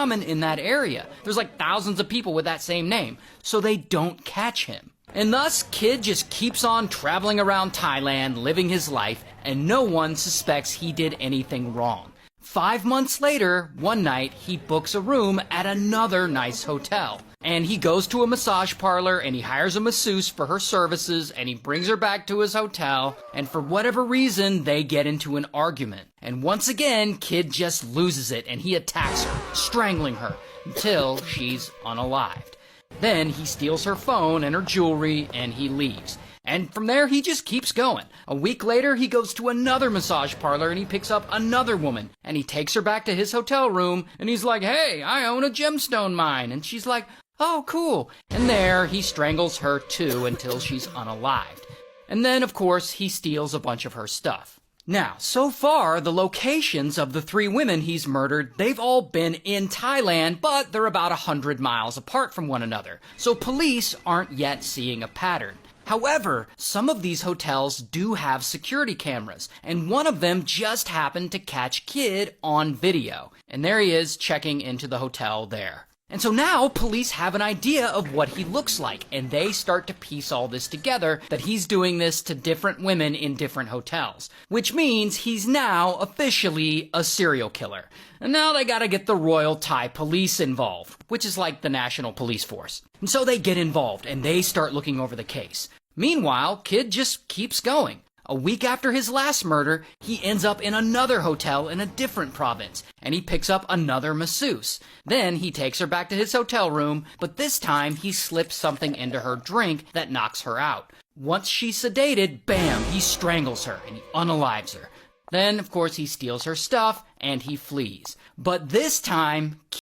common in that area. There's like thousands of people with that same name, so they don't catch him. And thus, Kid just keeps on traveling around Thailand, living his life, and no one suspects he did anything wrong. 5 months later, one night, he books a room at another nice hotel. And he goes to a massage parlor and he hires a masseuse for her services and he brings her back to his hotel. And for whatever reason, they get into an argument. And once again, Kid just loses it and he attacks her, strangling her until she's unalived. Then he steals her phone and her jewelry and he leaves. And from there, he just keeps going. A week later, he goes to another massage parlor and he picks up another woman. And he takes her back to his hotel room and he's like, "Hey, I own a gemstone mine." And she's like, "Oh, cool." And there, he strangles her too until she's unalived. And then, of course, he steals a bunch of her stuff. Now, so far, the locations of the 3 women he's murdered, they've all been in Thailand, but they're about 100 miles apart from one another. So police aren't yet seeing a pattern. However, some of these hotels do have security cameras, and one of them just happened to catch Kid on video. And there he is checking into the hotel there. And so now police have an idea of what he looks like, and they start to piece all this together, that he's doing this to different women in different hotels. Which means he's now officially a serial killer. And now they gotta get the Royal Thai Police involved, which is like the National Police Force. And so they get involved, and they start looking over the case. Meanwhile, Kid just keeps going. A week after his last murder, he ends up in another hotel in a different province, and he picks up another masseuse. Then he takes her back to his hotel room, but this time he slips something into her drink that knocks her out. Once she's sedated, bam, he strangles her and he unalives her. Then, of course, he steals her stuff and he flees. But this time,